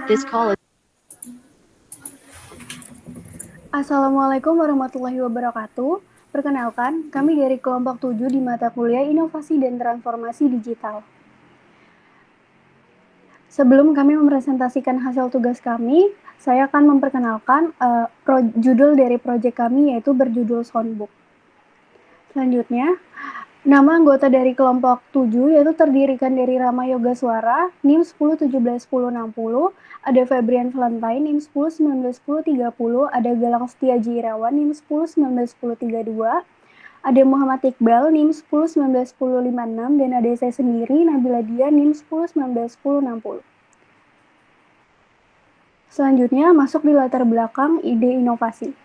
This call is... Assalamualaikum warahmatullahi wabarakatuh. Perkenalkan, kami dari kelompok 7 di mata kuliah Inovasi dan Transformasi Digital. Sebelum kami mempresentasikan hasil tugas kami, saya akan memperkenalkan judul dari proyek kami, yaitu berjudul Soundbook. Selanjutnya, nama anggota dari kelompok 7 yaitu terdirikan dari Rama Yoga Suara, NIM 10171060, ada Febrian Valentine, NIM 10191030, ada Galang Setiaji Irawan, NIM 10191032, ada Muhammad Iqbal, NIM 10191056, dan ada saya sendiri, Nabila Dia, NIM 10191060. Selanjutnya, masuk di latar belakang ide inovasi.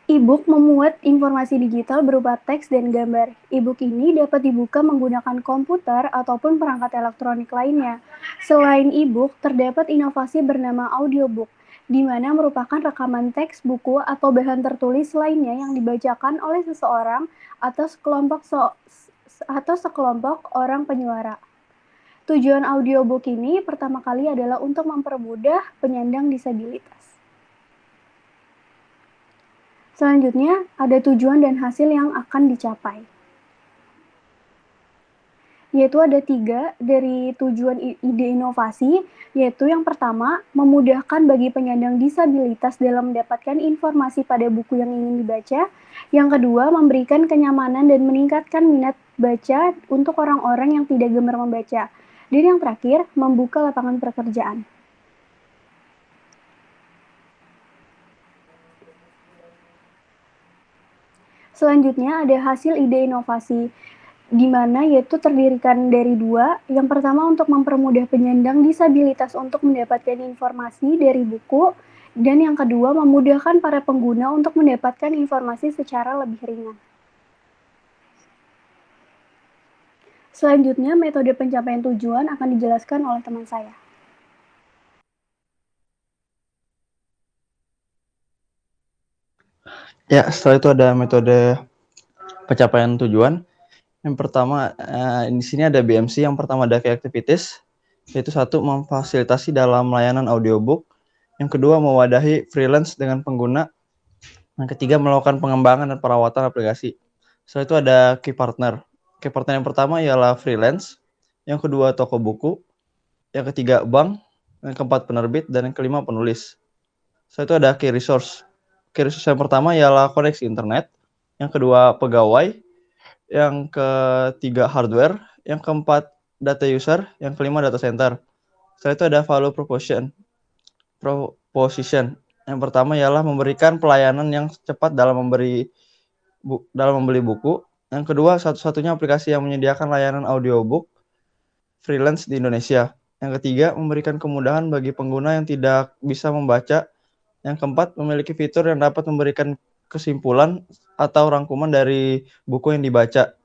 E-book memuat informasi digital berupa teks dan gambar. E-book ini dapat dibuka menggunakan komputer ataupun perangkat elektronik lainnya. Selain e-book, terdapat inovasi bernama audiobook, di mana merupakan rekaman teks, buku, atau bahan tertulis lainnya yang dibacakan oleh seseorang atau sekelompok orang penyuara. Tujuan audiobook ini pertama kali adalah untuk mempermudah penyandang disabilitas. Selanjutnya, ada tujuan dan hasil yang akan dicapai. Yaitu ada 3 dari tujuan ide inovasi, yaitu yang pertama, memudahkan bagi penyandang disabilitas dalam mendapatkan informasi pada buku yang ingin dibaca. Yang kedua, memberikan kenyamanan dan meningkatkan minat baca untuk orang-orang yang tidak gemar membaca. Dan yang terakhir, membuka lapangan pekerjaan. Selanjutnya ada hasil ide inovasi, di mana yaitu terdirikan dari 2. Yang pertama untuk mempermudah penyandang disabilitas untuk mendapatkan informasi dari buku, dan yang kedua memudahkan para pengguna untuk mendapatkan informasi secara lebih ringan. Selanjutnya, metode pencapaian tujuan akan dijelaskan oleh teman saya. Ya, setelah itu ada metode pencapaian tujuan. Yang pertama, di sini ada BMC. Yang pertama ada key activities, yaitu 1. Memfasilitasi dalam layanan audiobook. Yang kedua, mewadahi freelance dengan pengguna. Yang ketiga, melakukan pengembangan dan perawatan aplikasi. Setelah itu ada key partner. Key partner yang pertama ialah freelance. Yang kedua, toko buku. Yang ketiga, bank. Yang keempat, penerbit. Dan yang kelima, penulis. Setelah itu ada key resource. Key resource yang pertama ialah koneksi internet. Yang kedua, pegawai. Yang ketiga, hardware. Yang keempat, data user. Yang kelima, data center. Setelah itu ada value proposition. Yang pertama ialah memberikan pelayanan yang cepat dalam membeli buku. Yang kedua, satu-satunya aplikasi yang menyediakan layanan audiobook freelance di Indonesia. Yang ketiga, memberikan kemudahan bagi pengguna yang tidak bisa membaca. Yang keempat, memiliki fitur yang dapat memberikan kesimpulan atau rangkuman dari buku yang dibaca.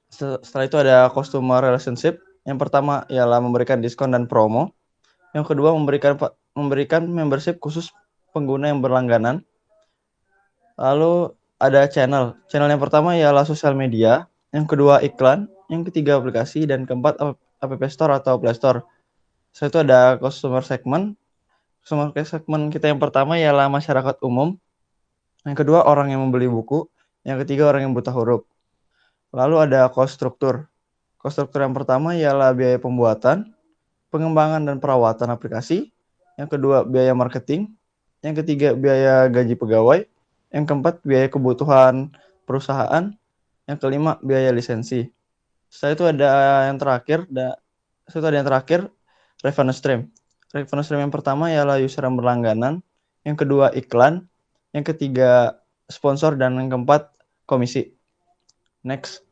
Setelah itu ada customer relationship. Yang pertama ialah memberikan diskon dan promo. Yang kedua, memberikan membership khusus pengguna yang berlangganan. Lalu ada channel. Channel yang pertama ialah sosial media. Yang kedua, iklan. Yang ketiga, aplikasi. Dan keempat, App Store atau Play Store. Setelah itu ada customer segment. Customer segment kita yang pertama ialah masyarakat umum. Yang kedua, orang yang membeli buku. Yang ketiga, orang yang buta huruf. Lalu ada cost struktur. Cost struktur yang pertama ialah biaya pembuatan, pengembangan dan perawatan aplikasi. Yang kedua, biaya marketing. Yang ketiga, biaya gaji pegawai. Yang keempat, biaya kebutuhan perusahaan. Yang kelima, biaya lisensi. Setelah itu ada yang terakhir, revenue stream. Revenue stream yang pertama ialah user yang berlangganan. Yang kedua, iklan. Yang ketiga, sponsor. Dan yang keempat, komisi. Next.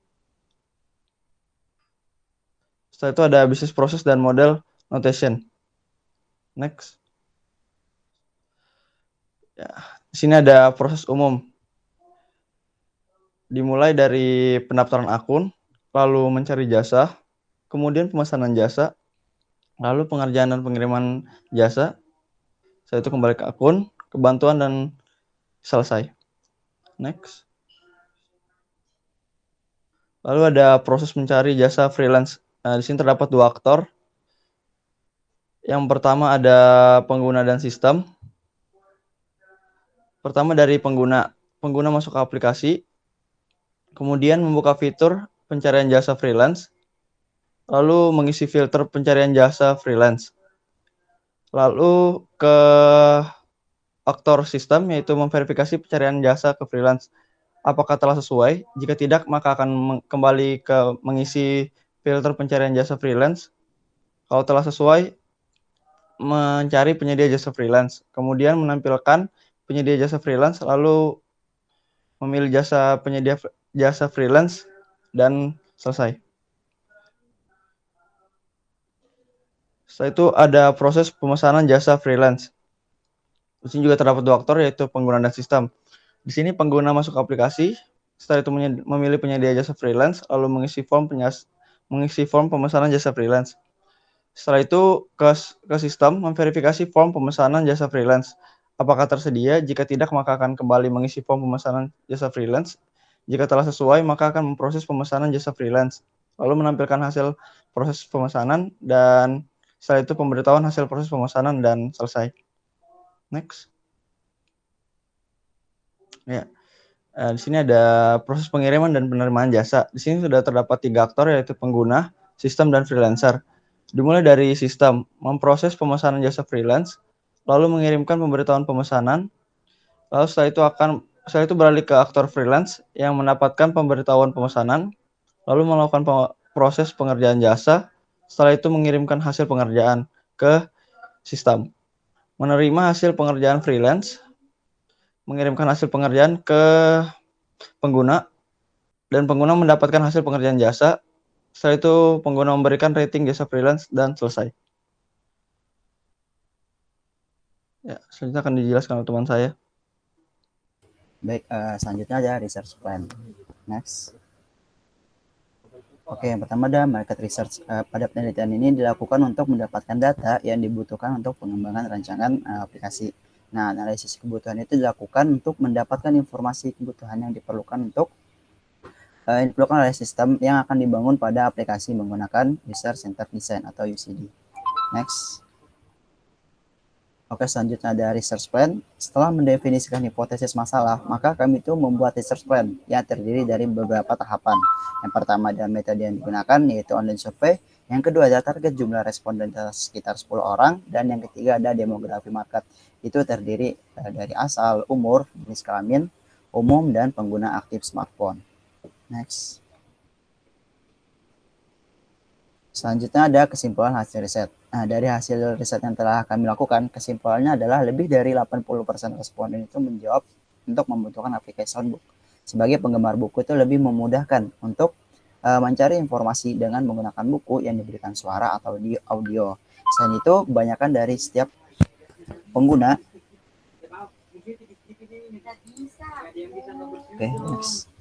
Setelah itu ada business process dan model notation. Next. Ya, di sini ada proses umum. Dimulai dari pendaftaran akun, lalu mencari jasa, kemudian pemesanan jasa, lalu pengerjaan dan pengiriman jasa. Setelah itu kembali ke akun, kebantuan dan selesai. Next. Lalu ada proses mencari jasa freelance. Di sini terdapat dua aktor. Yang pertama ada pengguna dan sistem. Pertama dari pengguna. Pengguna masuk ke aplikasi, kemudian membuka fitur pencarian jasa freelance, lalu mengisi filter pencarian jasa freelance. Lalu ke aktor sistem, yaitu memverifikasi pencarian jasa ke freelance. Apakah telah sesuai? Jika tidak, maka akan kembali ke mengisi filter pencarian jasa freelance. Kalau telah sesuai, mencari penyedia jasa freelance. Kemudian menampilkan penyedia jasa freelance, lalu memilih jasa penyedia jasa freelance, dan selesai. Setelah itu ada proses pemesanan jasa freelance. Di sini juga terdapat dua aktor, yaitu pengguna dan sistem. Di sini pengguna masuk ke aplikasi, setelah itu memilih penyedia jasa freelance, lalu mengisi form pemesanan jasa freelance. Setelah itu ke sistem memverifikasi form pemesanan jasa freelance. Apakah tersedia? Jika tidak, maka akan kembali mengisi form pemesanan jasa freelance. Jika telah sesuai, maka akan memproses pemesanan jasa freelance. Lalu menampilkan hasil proses pemesanan, dan setelah itu pemberitahuan hasil proses pemesanan, dan selesai. Next. Ya. Di sini ada proses pengiriman dan penerimaan jasa. Di sini sudah terdapat 3 aktor, yaitu pengguna, sistem, dan freelancer. Dimulai dari sistem, memproses pemesanan jasa freelance, lalu mengirimkan pemberitahuan pemesanan, lalu setelah itu beralih ke aktor freelance yang mendapatkan pemberitahuan pemesanan, lalu melakukan proses pengerjaan jasa, setelah itu mengirimkan hasil pengerjaan ke sistem. Menerima hasil pengerjaan freelance, mengirimkan hasil pengerjaan ke pengguna, dan pengguna mendapatkan hasil pengerjaan jasa. Setelah itu pengguna memberikan rating jasa freelance, dan selesai. Ya, selanjutnya akan dijelaskan oleh teman saya. Baik, selanjutnya ada research plan. Next. Oke, yang pertama ada market research. Pada penelitian ini dilakukan untuk mendapatkan data yang dibutuhkan untuk pengembangan rancangan aplikasi. Nah, analisis kebutuhan itu dilakukan untuk mendapatkan informasi kebutuhan yang diperlukan oleh sistem yang akan dibangun pada aplikasi menggunakan User Centered Design atau UCD. Next. Oke, selanjutnya ada research plan. Setelah mendefinisikan hipotesis masalah, maka kami itu membuat research plan yang terdiri dari beberapa tahapan. Yang pertama adalah metode yang digunakan, yaitu online survey. Yang kedua adalah target jumlah responden sekitar 10 orang. Dan yang ketiga ada demografi market. Itu terdiri dari asal, umur, jenis kelamin, umum, dan pengguna aktif smartphone. Next. Selanjutnya ada kesimpulan hasil riset. Nah, dari hasil riset yang telah kami lakukan, kesimpulannya adalah lebih dari 80% responden itu menjawab untuk membutuhkan aplikasi soundbook. Sebagai penggemar buku itu lebih memudahkan untuk mencari informasi dengan menggunakan buku yang diberikan suara atau di audio. Selain itu, kebanyakan dari setiap pengguna. Next.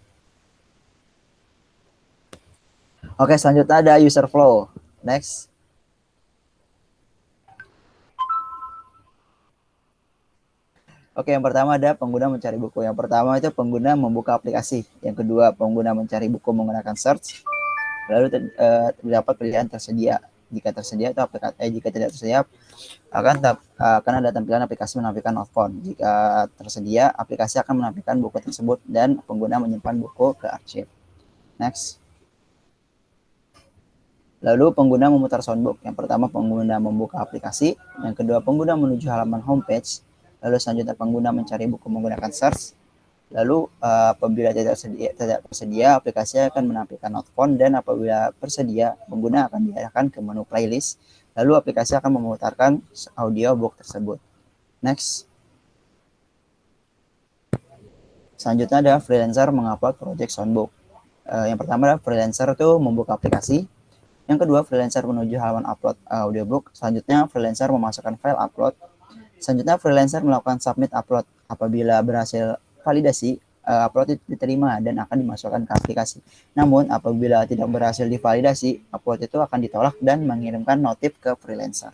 Oke, selanjutnya ada user flow. Next. Oke, yang pertama ada pengguna mencari buku. Yang pertama itu pengguna membuka aplikasi. Yang kedua, pengguna mencari buku menggunakan search. Lalu terdapat pilihan tersedia. Jika tersedia atau jika tidak tersedia akan ada tampilan aplikasi menampilkan not found. Jika tersedia, aplikasi akan menampilkan buku tersebut dan pengguna menyimpan buku ke arsip. Next. Lalu pengguna memutar soundbook. Yang pertama pengguna membuka aplikasi, yang kedua pengguna menuju halaman homepage, lalu selanjutnya pengguna mencari buku menggunakan search. Lalu apabila tidak tersedia, aplikasi akan menampilkan not found, dan apabila tersedia, pengguna akan diarahkan ke menu playlist. Lalu aplikasi akan memutarkan audio book tersebut. Next. Selanjutnya ada freelancer mengupload project soundbook. Yang pertama adalah freelancer itu membuka aplikasi. Yang kedua, freelancer menuju halaman upload audiobook. Selanjutnya, freelancer memasukkan file upload. Selanjutnya, freelancer melakukan submit upload. Apabila berhasil validasi, upload itu diterima dan akan dimasukkan ke aplikasi. Namun, apabila tidak berhasil divalidasi, upload itu akan ditolak dan mengirimkan notif ke freelancer.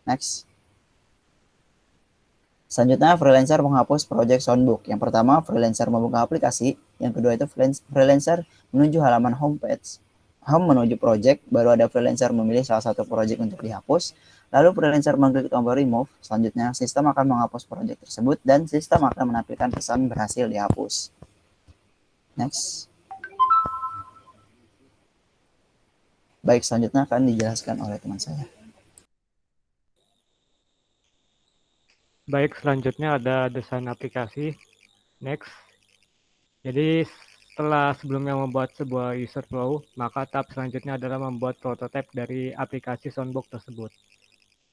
Next. Selanjutnya, freelancer menghapus project soundbook. Yang pertama, freelancer membuka aplikasi. Yang kedua itu freelancer menuju halaman homepage. home menuju project, baru ada freelancer memilih salah satu project untuk dihapus, lalu freelancer mengklik tombol remove, selanjutnya sistem akan menghapus project tersebut dan sistem akan menampilkan pesan berhasil dihapus. Next. Baik, selanjutnya akan dijelaskan oleh teman saya. Baik, selanjutnya ada desain aplikasi. Next. Jadi setelah sebelumnya membuat sebuah user flow, maka tahap selanjutnya adalah membuat prototipe dari aplikasi Soundbox tersebut.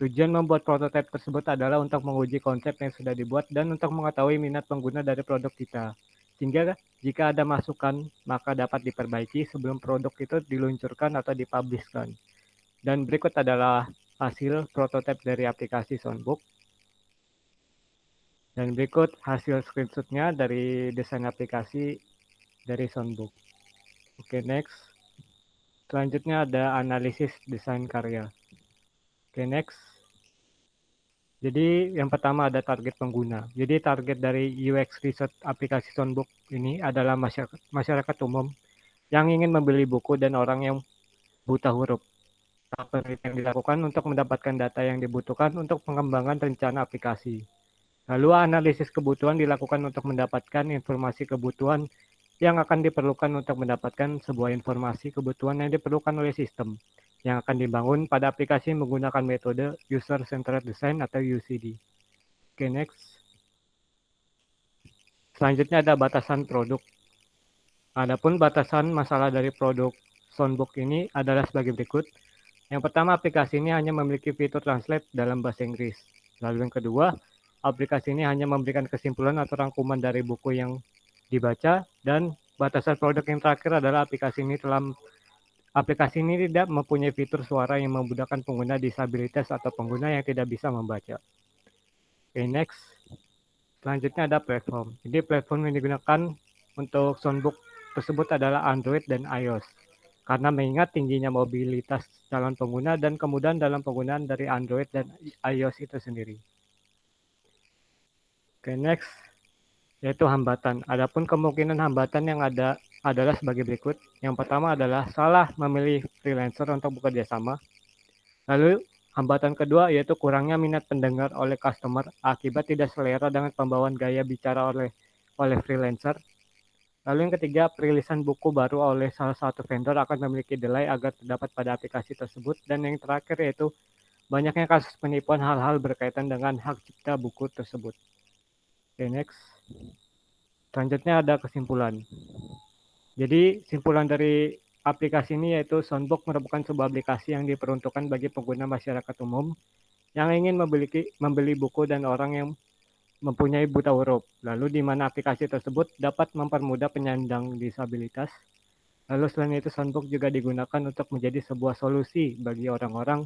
Tujuan membuat prototipe tersebut adalah untuk menguji konsep yang sudah dibuat dan untuk mengetahui minat pengguna dari produk kita. Sehingga jika ada masukan, maka dapat diperbaiki sebelum produk itu diluncurkan atau dipublishkan. Dan berikut adalah hasil prototipe dari aplikasi Soundbox. Dan berikut hasil screenshotnya dari desain aplikasi dari Soundbox. Oke, next. Selanjutnya ada analisis desain karya. Oke, next. Jadi yang pertama ada target pengguna. Jadi target dari UX research aplikasi Soundbox ini adalah masyarakat umum yang ingin membeli buku dan orang yang buta huruf. Penelitian yang dilakukan untuk mendapatkan data yang dibutuhkan untuk pengembangan rencana aplikasi. Lalu analisis kebutuhan dilakukan untuk mendapatkan informasi kebutuhan yang akan diperlukan untuk mendapatkan sebuah informasi kebutuhan yang diperlukan oleh sistem yang akan dibangun pada aplikasi menggunakan metode User Centered Design atau UCD. Oke, next. Selanjutnya ada batasan produk. Adapun batasan masalah dari produk Soundbox ini adalah sebagai berikut. Yang pertama, aplikasi ini hanya memiliki fitur translate dalam bahasa Inggris. Lalu yang kedua, aplikasi ini hanya memberikan kesimpulan atau rangkuman dari buku yang dibaca. Dan batasan produk yang terakhir adalah aplikasi ini tidak mempunyai fitur suara yang memudahkan pengguna disabilitas atau pengguna yang tidak bisa membaca. Oke, next. Selanjutnya ada platform. Jadi platform yang digunakan untuk Soundbox tersebut adalah Android dan iOS. Karena mengingat tingginya mobilitas calon pengguna dan kemudahan dalam penggunaan dari Android dan iOS itu sendiri. Oke, next. Yaitu hambatan. Adapun kemungkinan hambatan yang ada adalah sebagai berikut. Yang pertama adalah salah memilih freelancer untuk bekerja sama. Lalu hambatan kedua yaitu kurangnya minat pendengar oleh customer akibat tidak selera dengan pembawaan gaya bicara oleh freelancer. Lalu yang ketiga, perilisan buku baru oleh salah satu vendor akan memiliki delay agar terdapat pada aplikasi tersebut. Dan yang terakhir yaitu banyaknya kasus penipuan hal-hal berkaitan dengan hak cipta buku tersebut. Oke, next. Selanjutnya ada kesimpulan. Jadi simpulan dari aplikasi ini yaitu Soundbox merupakan sebuah aplikasi yang diperuntukkan bagi pengguna masyarakat umum yang ingin membeli buku dan orang yang mempunyai buta huruf. Lalu di mana aplikasi tersebut dapat mempermudah penyandang disabilitas. Lalu selain itu Soundbox juga digunakan untuk menjadi sebuah solusi bagi orang-orang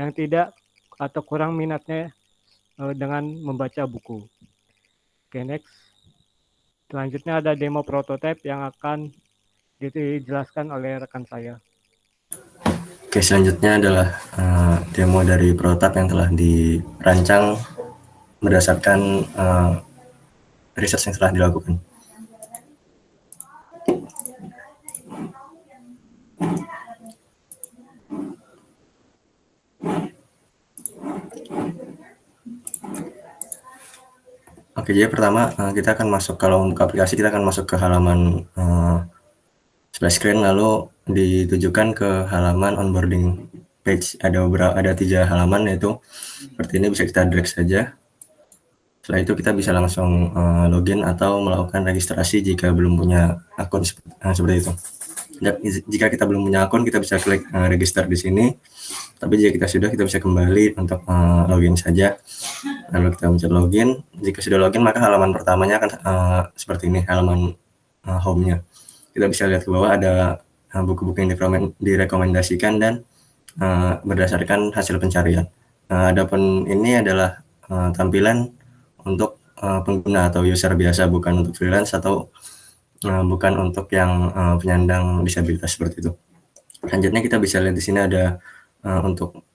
yang tidak atau kurang minatnya dengan membaca buku. Oke, next. Selanjutnya ada demo prototipe yang akan dijelaskan oleh rekan saya. Oke, selanjutnya adalah demo dari prototipe yang telah dirancang berdasarkan riset yang telah dilakukan. Oke, jadi pertama kita akan masuk, kalau untuk aplikasi kita akan masuk ke halaman splash screen, lalu ditujukan ke halaman onboarding page. Ada 3 halaman, yaitu seperti ini, bisa kita drag saja. Setelah itu kita bisa langsung login atau melakukan registrasi jika belum punya akun seperti itu. Jika kita belum punya akun, kita bisa klik register di sini. Tapi jika kita sudah, kita bisa kembali untuk login saja. Lalu kita mencet login. Jika sudah login, maka halaman pertamanya akan seperti ini, halaman home-nya. Kita bisa lihat ke bawah ada buku-buku yang direkomendasikan dan berdasarkan hasil pencarian. Adapun ini adalah tampilan untuk pengguna atau user biasa, bukan untuk freelance atau bukan untuk yang penyandang disabilitas seperti itu. Selanjutnya kita bisa lihat di sini ada untuk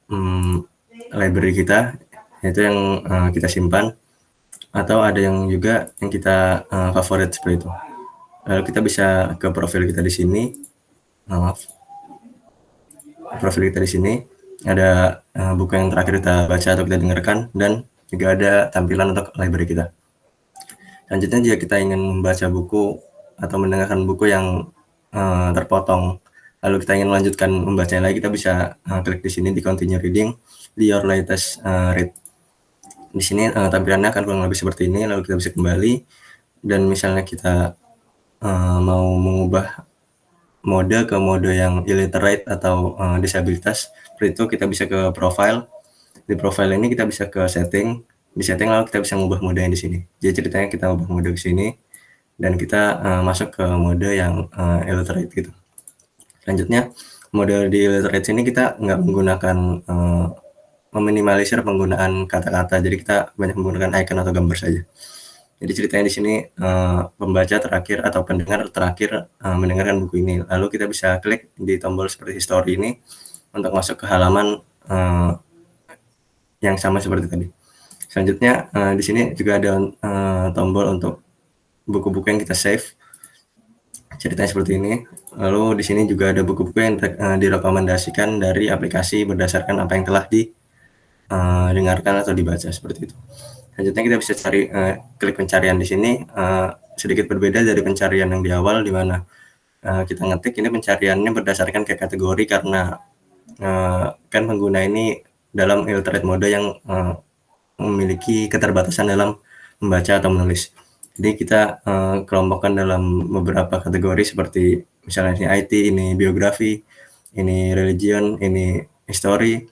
library kita, yaitu yang kita simpan, atau ada yang juga yang kita favorit seperti itu. Lalu kita bisa ke profil kita di sini. Maaf. profil kita di sini, ada buku yang terakhir kita baca atau kita dengarkan, dan juga ada tampilan untuk library kita. Selanjutnya jika kita ingin membaca buku atau mendengarkan buku yang terpotong, lalu kita ingin melanjutkan membacanya lagi, kita bisa klik di sini di continue reading di your latest read. Di sini tampilannya akan kurang lebih seperti ini, lalu kita bisa kembali, dan misalnya kita mau mengubah mode ke mode yang illiterate atau disabilitas, seperti itu kita bisa ke profile. Di profile ini kita bisa ke setting, di setting lalu kita bisa mengubah mode yang di sini. Jadi ceritanya kita ubah mode ke sini, dan kita masuk ke mode yang illiterate gitu. Selanjutnya, mode di illiterate sini kita nggak menggunakan meminimalisir penggunaan kata-kata, jadi kita banyak menggunakan icon atau gambar saja. Jadi ceritanya di sini pembaca terakhir atau pendengar terakhir mendengarkan buku ini. Lalu kita bisa klik di tombol seperti history ini untuk masuk ke halaman yang sama seperti tadi. Selanjutnya di sini juga ada tombol untuk buku-buku yang kita save. Ceritanya seperti ini. Lalu di sini juga ada buku-buku yang direkomendasikan dari aplikasi berdasarkan apa yang telah didengarkan atau dibaca, seperti itu. Selanjutnya kita bisa cari klik pencarian di sini, sedikit berbeda dari pencarian yang di awal, di mana kita ngetik ini pencariannya berdasarkan ke kategori, karena kan pengguna ini dalam illiterate mode yang memiliki keterbatasan dalam membaca atau menulis. Jadi kita kelompokkan dalam beberapa kategori, seperti misalnya ini IT, ini biografi, ini religion, ini history,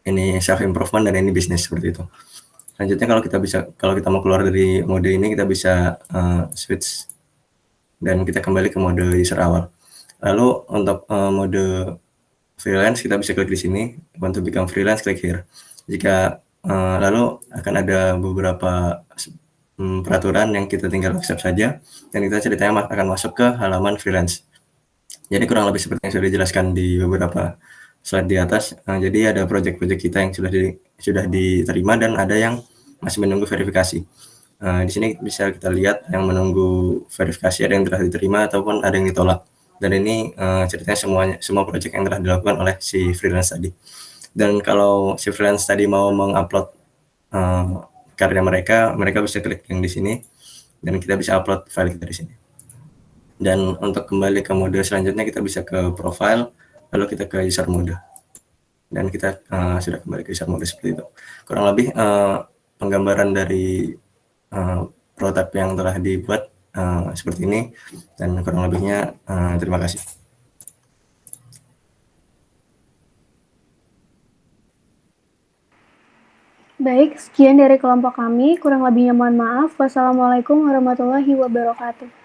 ini self improvement, dan ini bisnis, seperti itu. Selanjutnya kalau kita mau keluar dari mode ini, kita bisa switch dan kita kembali ke mode user awal. Lalu untuk mode freelance kita bisa klik di sini, want to become freelance, klik here. Jika lalu akan ada beberapa peraturan yang kita tinggal accept saja, dan kita ceritanya akan masuk ke halaman freelance. Jadi kurang lebih seperti yang sudah dijelaskan di beberapa slide di atas. Jadi ada project-project kita yang sudah diterima, dan ada yang masih menunggu verifikasi. Di sini bisa kita lihat yang menunggu verifikasi, ada yang telah diterima ataupun ada yang ditolak. Dan ini ceritanya semua project yang telah dilakukan oleh si freelance tadi. Dan kalau si freelance tadi mau mengupload karya mereka bisa klik yang di sini, dan kita bisa upload file kita di sini. Dan untuk kembali ke mode selanjutnya, kita bisa ke profile, lalu kita ke user mode, dan kita sudah kembali ke user mode seperti itu. Kurang lebih penggambaran dari prototipe yang telah dibuat seperti ini, dan kurang lebihnya terima kasih. Baik, sekian dari kelompok kami. Kurang lebihnya mohon maaf. Wassalamualaikum warahmatullahi wabarakatuh.